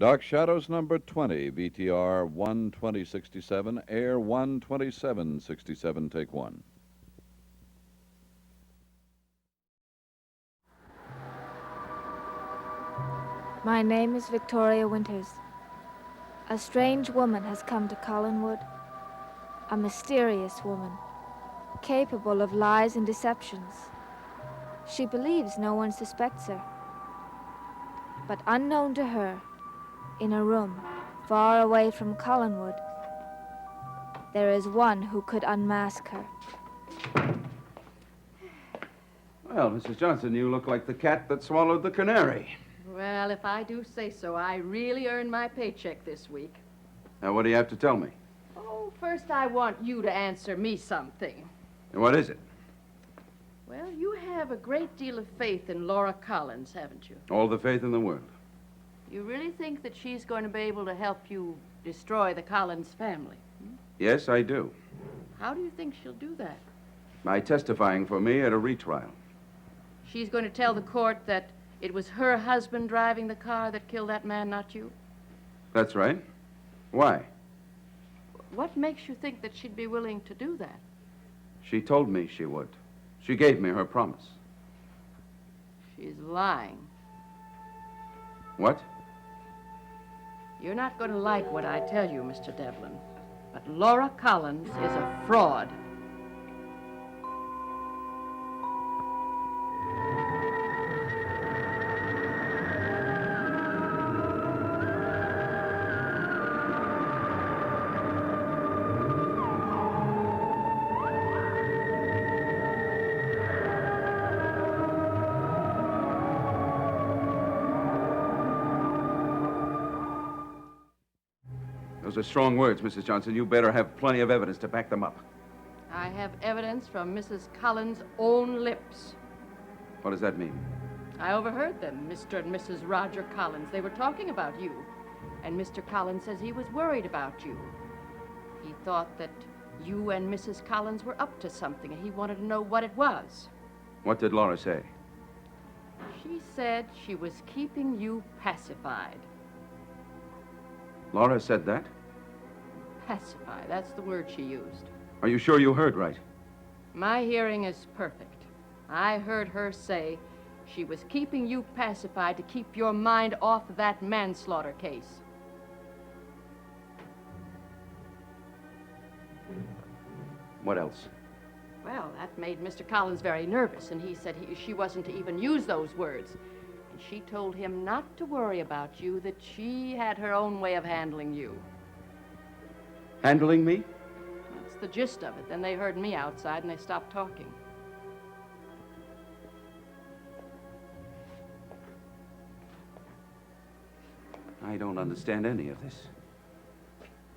Dark Shadows number 20, VTR 12067, Air 12767, take one. My name is Victoria Winters. A strange woman has come to Collinwood. A mysterious woman, capable of lies and deceptions. She believes no one suspects her. But unknown to her, in a room far away from Collinwood, there is one who could unmask her. Well, Mrs. Johnson, you look like the cat that swallowed the canary. Well, if I do say so, I really earned my paycheck this week. Now, what do you have to tell me? Oh, first I want you to answer me something. And what is it? Well, you have a great deal of faith in Laura Collins, haven't you? All the faith in the world. You really think that she's going to be able to help you destroy the Collins family? Yes, I do. How do you think she'll do that? By testifying for me at a retrial. She's going to tell the court that it was her husband driving the car that killed that man, not you? That's right. Why? What makes you think that she'd be willing to do that? She told me she would. She gave me her promise. She's lying. What? You're not going to like what I tell you, Mr. Devlin, but Laura Collins is a fraud. Those are strong words, Mrs. Johnson. You better have plenty of evidence to back them up. I have evidence from Mrs. Collins' own lips. What does that mean? I overheard them, Mr. and Mrs. Roger Collins. They were talking about you. And Mr. Collins says he was worried about you. He thought that you and Mrs. Collins were up to something, and he wanted to know what it was. What did Laura say? She said she was keeping you pacified. Laura said that? Pacified, that's the word she used. Are you sure you heard right? My hearing is perfect. I heard her say she was keeping you pacified to keep your mind off that manslaughter case. What else? Well, that made Mr. Collins very nervous, and he said she wasn't to even use those words. And she told him not to worry about you, that she had her own way of handling you. Handling me? That's the gist of it. Then they heard me outside, and they stopped talking. I don't understand any of this.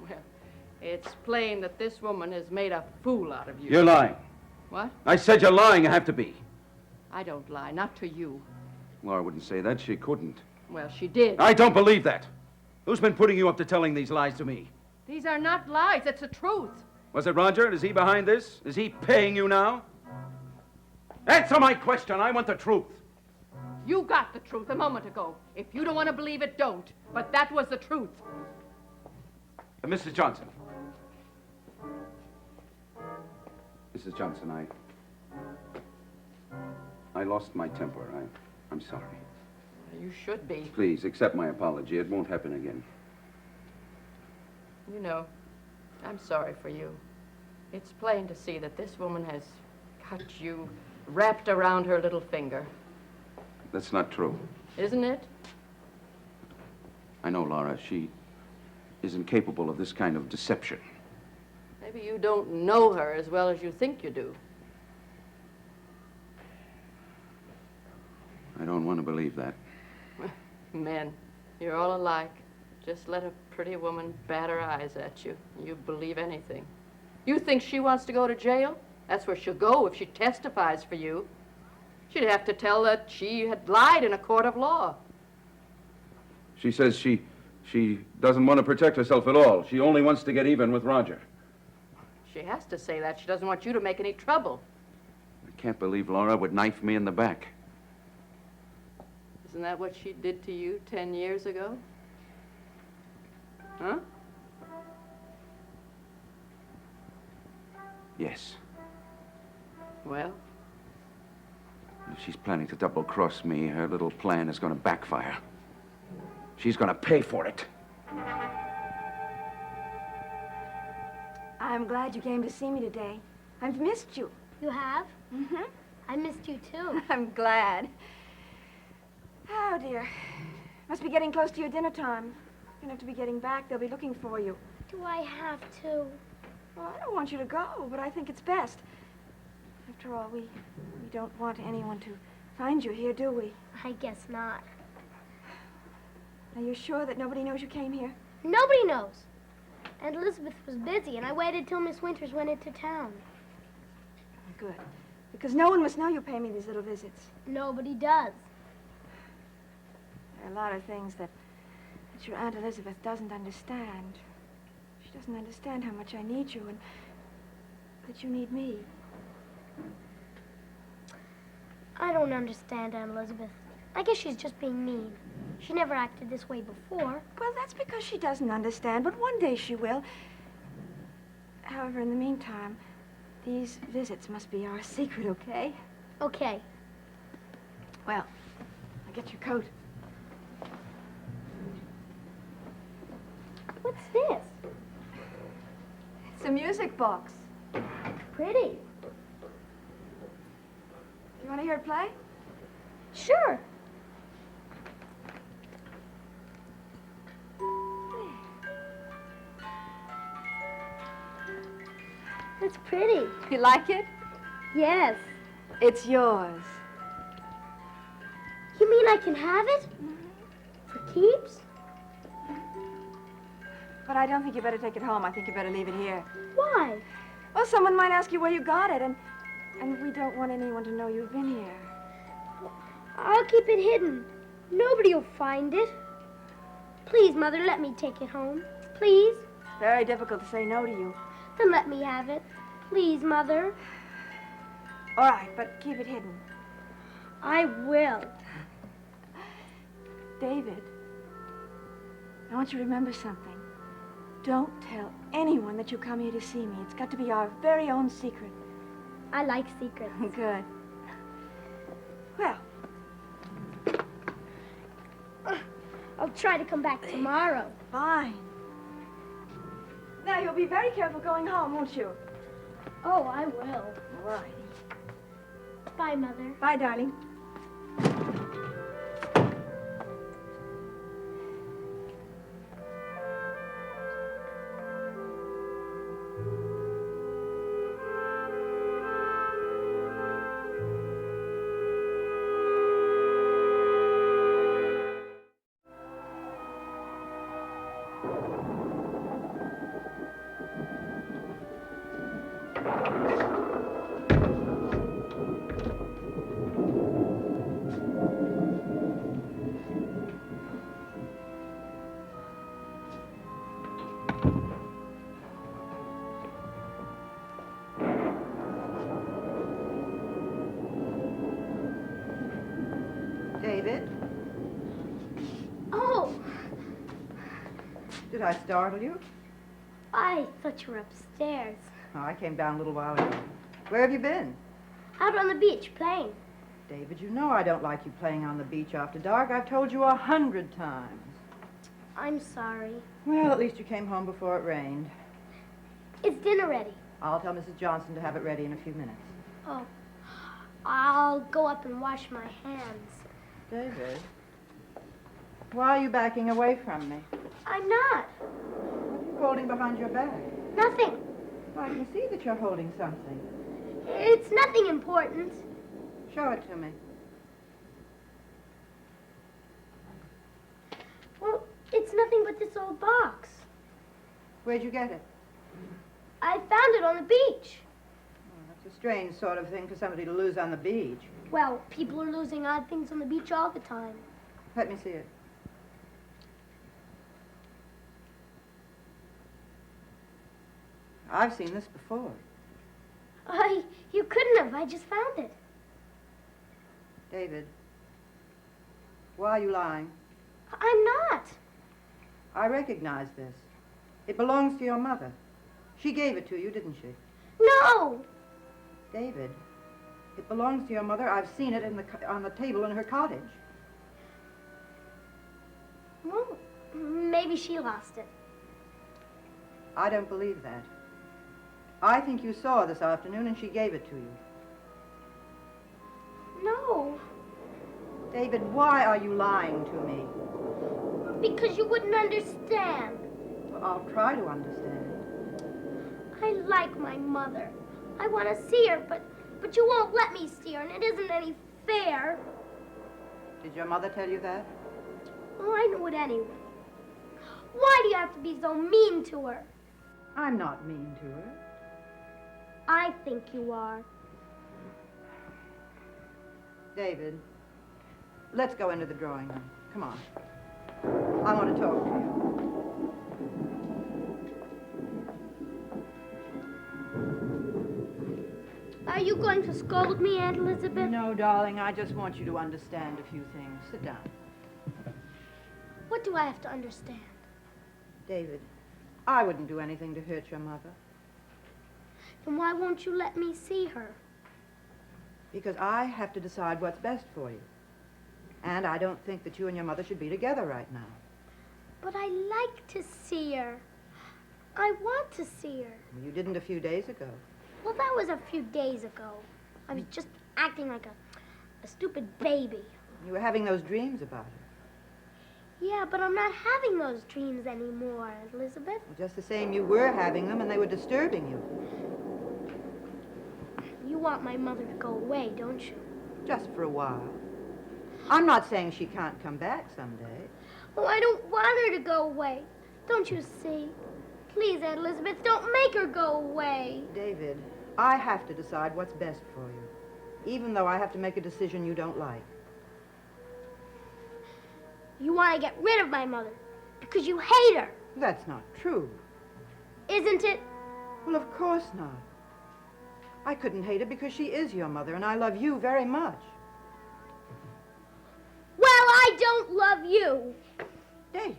Well, it's plain that this woman has made a fool out of you. You're lying. What? I said you're lying. You have to be. I don't lie, not to you. Laura wouldn't say that. She couldn't. Well, she did. I don't believe that. Who's been putting you up to telling these lies to me? These are not lies. It's the truth. Was it Roger? Is he behind this? Is he paying you now? Answer my question. I want the truth. You got the truth a moment ago. If you don't want to believe it, don't. But that was the truth. Mrs. Johnson. Mrs. Johnson, I lost my temper. I'm sorry. You should be. Please, accept my apology. It won't happen again. You know, I'm sorry for you. It's plain to see that this woman has got you wrapped around her little finger. That's not true. Isn't it? I know, Laura. She isn't capable of this kind of deception. Maybe you don't know her as well as you think you do. I don't want to believe that. Men, you're all alike. Just let a pretty woman bat her eyes at you, and you believe anything. You think she wants to go to jail? That's where she'll go if she testifies for you. She'd have to tell that she had lied in a court of law. She says she doesn't want to protect herself at all. She only wants to get even with Roger. She has to say that. She doesn't want you to make any trouble. I can't believe Laura would knife me in the back. Isn't that what she did to you 10 years ago? Huh? Yes. Well, If she's planning to double-cross me, her little plan is going to backfire. She's going to pay for it. I'm glad you came to see me today. I've missed you. You have? Mm-hmm. I missed you too. I'm glad. Oh, dear. Must be getting close to your dinner time. You're gonna have to be getting back. They'll be looking for you. Do I have to? Well, I don't want you to go, but I think it's best. After all, we don't want anyone to find you here, do we? I guess not. Are you sure that nobody knows you came here? Nobody knows. And Elizabeth was busy, and I waited till Miss Winters went into town. Good. Because no one must know you pay me these little visits. Nobody does. There are a lot of things that your Aunt Elizabeth doesn't understand. She doesn't understand how much I need you and that you need me. I don't understand Aunt Elizabeth. I guess she's just being mean. She never acted this way before. Well, that's because she doesn't understand, but one day she will. However, in the meantime, these visits must be our secret, okay? Okay. Well, I'll get your coat. What's this? It's a music box. Pretty. You want to hear it play? Sure. That's pretty. You like it? Yes. It's yours. You mean I can have it? For keeps? But I don't think you better take it home. I think you better leave it here. Why? Well, someone might ask you where you got it, and we don't want anyone to know you've been here. I'll keep it hidden. Nobody will find it. Please, Mother, let me take it home. Please? It's very difficult to say no to you. Then let me have it. Please, Mother. All right, but keep it hidden. I will. David, I want you to remember something. Don't tell anyone that you come here to see me. It's got to be our very own secret. I like secrets. Good. Well, I'll try to come back tomorrow. fine. Now, you'll be very careful going home, won't you? Oh, I will. All right. Bye, Mother. Bye, darling. David, Oh, did I startle you? I thought you were upstairs. Oh, I came down a little while ago. Where have you been? Out on the beach playing. David, you know I don't like you playing on the beach after dark. I've told you 100 times. I'm sorry. Well, at least you came home before it rained. It's dinner ready. I'll tell Mrs. Johnson to have it ready in a few minutes. Oh, I'll go up and wash my hands. David, why are you backing away from me? I'm not. What are you holding behind your back? Nothing. I can see that you're holding something. It's nothing important. Show it to me. Well, it's nothing but this old box. Where'd you get it? I found it on the beach. Oh, that's a strange sort of thing for somebody to lose on the beach. Well, people are losing odd things on the beach all the time. Let me see it. I've seen this before. You couldn't have. I just found it. David, why are you lying? I'm not. I recognize this. It belongs to your mother. She gave it to you, didn't she? No! David, it belongs to your mother. I've seen it on the table in her cottage. Well, maybe she lost it. I don't believe that. I think you saw her this afternoon and she gave it to you. No, David, why are you lying to me? because you wouldn't understand. Well, I'll try to understand. I like my mother. I want to see her, but you won't let me see her, and it isn't any fair. Did your mother tell you that? Well, I knew it anyway. Why do you have to be so mean to her? I'm not mean to her. I think you are. David, let's go into the drawing room. Come on. I want to talk to you. Are you going to scold me, Aunt Elizabeth? No, darling, I just want you to understand a few things. Sit down. What do I have to understand? David, I wouldn't do anything to hurt your mother. Then why won't you let me see her? Because I have to decide what's best for you. And I don't think that you and your mother should be together right now. But I like to see her. I want to see her. You didn't a few days ago. Well, that was a few days ago. I was just acting like a stupid baby. You were having those dreams about her. Yeah, but I'm not having those dreams anymore, Elizabeth. Just the same, you were having them and they were disturbing you. You want my mother to go away, don't you? Just for a while. I'm not saying she can't come back someday. Oh, I don't want her to go away. Don't you see? Please, Aunt Elizabeth, don't make her go away. David, I have to decide what's best for you, even though I have to make a decision you don't like. You want to get rid of my mother because you hate her, That's not true. isn't it? Well, of course not. I couldn't hate her because she is your mother, and I love you very much. Well, I don't love you. David,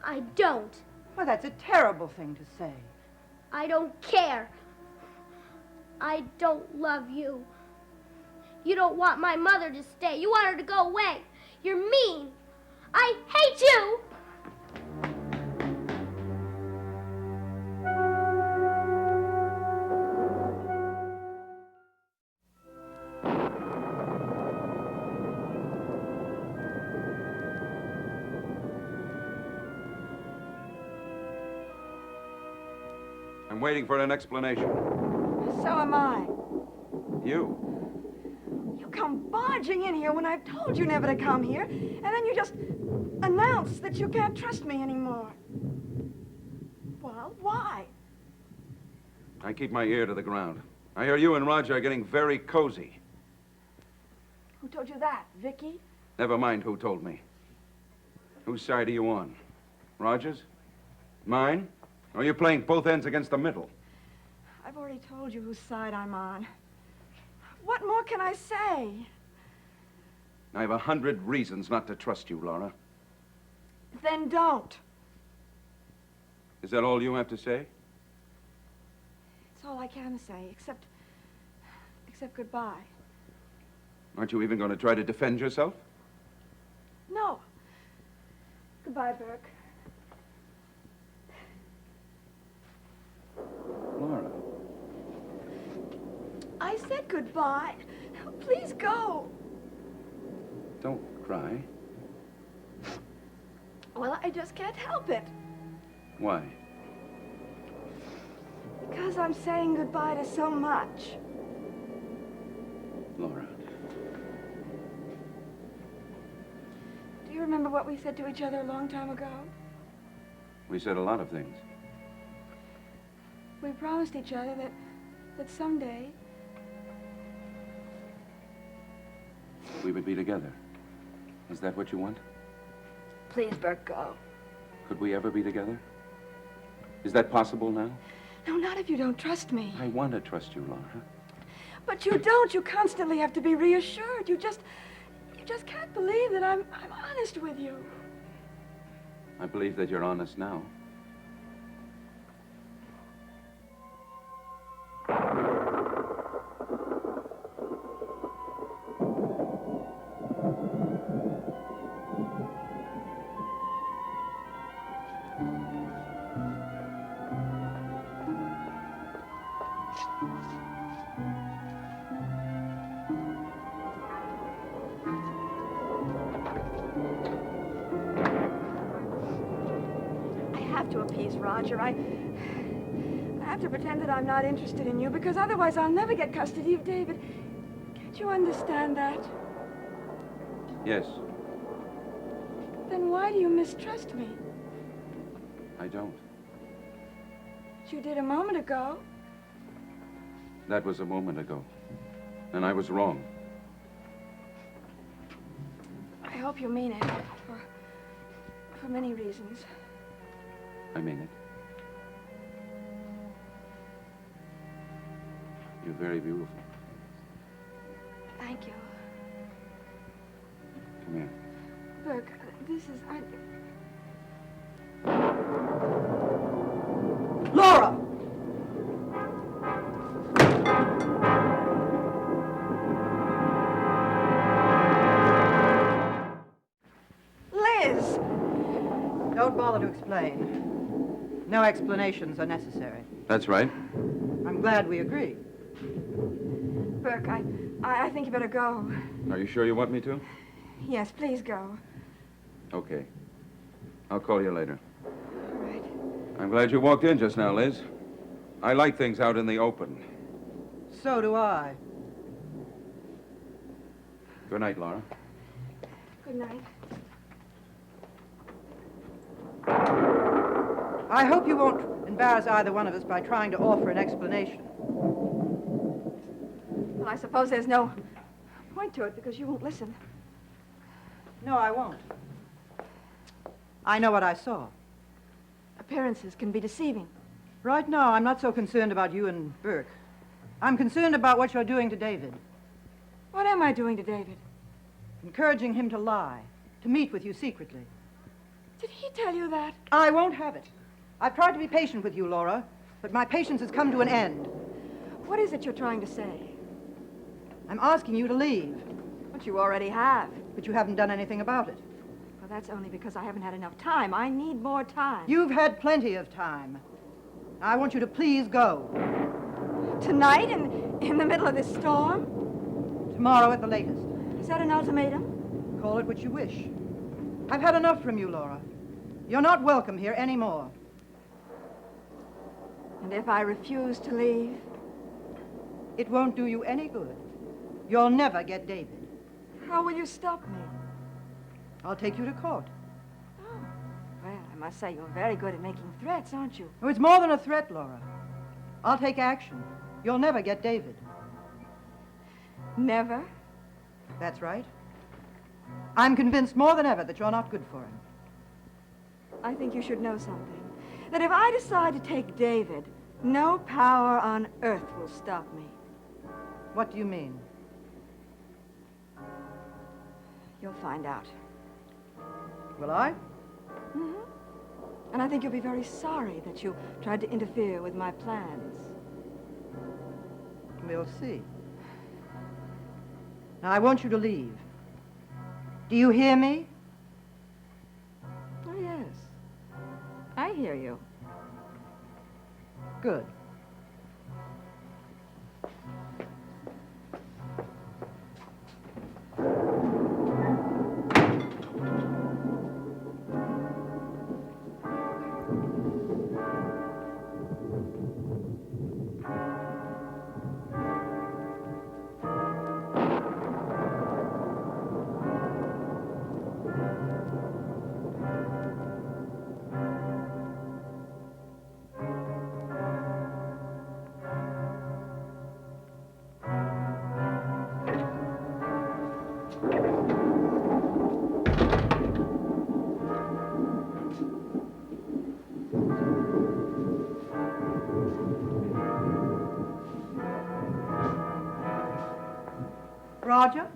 I don't. well, that's a terrible thing to say. I don't care. I don't love you. You don't want my mother to stay. You want her to go away. You're mean. I hate you. I'm waiting for an explanation. So am I. You? You come barging in here when I've told you never to come here, and then you just announce that you can't trust me anymore. Well, why? I keep my ear to the ground. I hear you and Roger are getting very cozy. Who told you that, Vicky? Never mind who told me. Whose side are you on? Roger's? Mine? Or are you playing both ends against the middle? I've already told you whose side I'm on. What more can I say? I have 100 reasons not to trust you, Laura. Then don't. Is that all you have to say? It's all I can say, except goodbye. Aren't you even going to try to defend yourself? No. Goodbye, Burke. Laura. I said goodbye. Please go. Don't cry. Well, I just can't help it. Why? Because I'm saying goodbye to so much. Laura. Do you remember what we said to each other a long time ago? We said a lot of things. We promised each other that someday We would be together. Is that what you want? Please, Burke, go. Could we ever be together? Is that possible now? No, not if you don't trust me. I want to trust you, Laura. But you don't. You constantly have to be reassured. You just can't believe that I'm honest with you. I believe that you're honest now. have to appease Roger. I have to pretend that I'm not interested in you because otherwise I'll never get custody of David. Can't you understand that? Yes, Then why do you mistrust me? I don't. But you did a moment ago. That was a moment ago. And I was wrong. I hope you mean it. For many reasons. I mean it. You're very beautiful. Thank you. Come here. Burke, this is... Laura! Liz! Don't bother to explain. No explanations are necessary. That's right. I'm glad we agree. Burke, I think you better go. Are you sure you want me to? Yes, please go. Okay. I'll call you later. All right. I'm glad you walked in just now, Liz. I like things out in the open. So do I. Good night, Laura. Good night. I hope you won't embarrass either one of us by trying to offer an explanation. Well, I suppose there's no point to it because you won't listen. No, I won't. I know what I saw. Appearances can be deceiving. Right now, I'm not so concerned about you and Burke. I'm concerned about what you're doing to David. What am I doing to David? Encouraging him to lie, to meet with you secretly. Did he tell you that? I won't have it. I've tried to be patient with you, Laura, but my patience has come to an end. What is it you're trying to say? I'm asking you to leave, But you already have. but you haven't done anything about it. Well, that's only because I haven't had enough time. I need more time. You've had plenty of time. I want you to please go. Tonight, in the middle of this storm? Tomorrow at the latest. Is that an ultimatum? Call it what you wish. I've had enough from you, Laura. You're not welcome here anymore. And if I refuse to leave? It won't do you any good. You'll never get David. How will you stop me? I'll take you to court. Oh, well, I must say you're very good at making threats, aren't you? Oh, it's more than a threat, Laura. I'll take action. You'll never get David. Never? That's right. I'm convinced more than ever that you're not good for him. I think you should know something. That if I decide to take David, no power on earth will stop me. What do you mean? You'll find out. Will I? Mm-hmm. And I think you'll be very sorry that you tried to interfere with my plans. We'll see. Now, I want you to leave. Do you hear me? Oh, yes. I hear you. Good. Roger?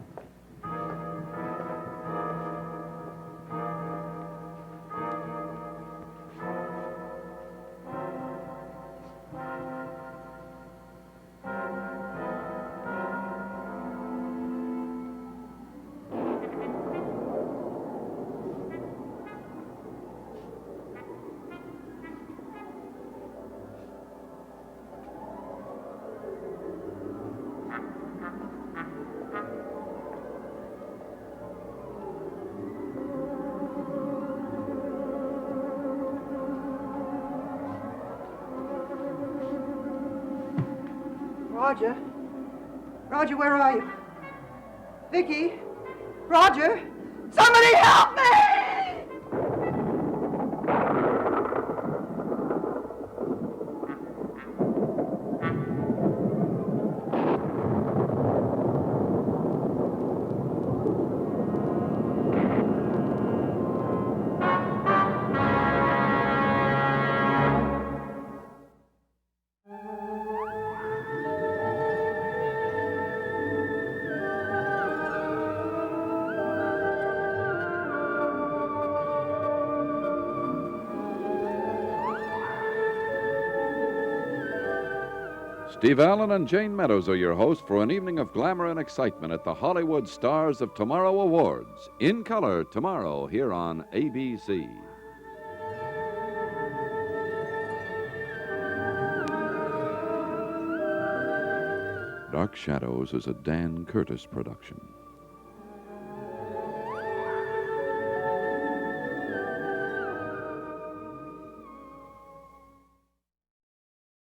Roger? Roger, where are you? Vicky? Roger? Somebody help me! Steve Allen and Jane Meadows are your hosts for an evening of glamour and excitement at the Hollywood Stars of Tomorrow Awards. In color tomorrow here on ABC. Dark Shadows is a Dan Curtis production.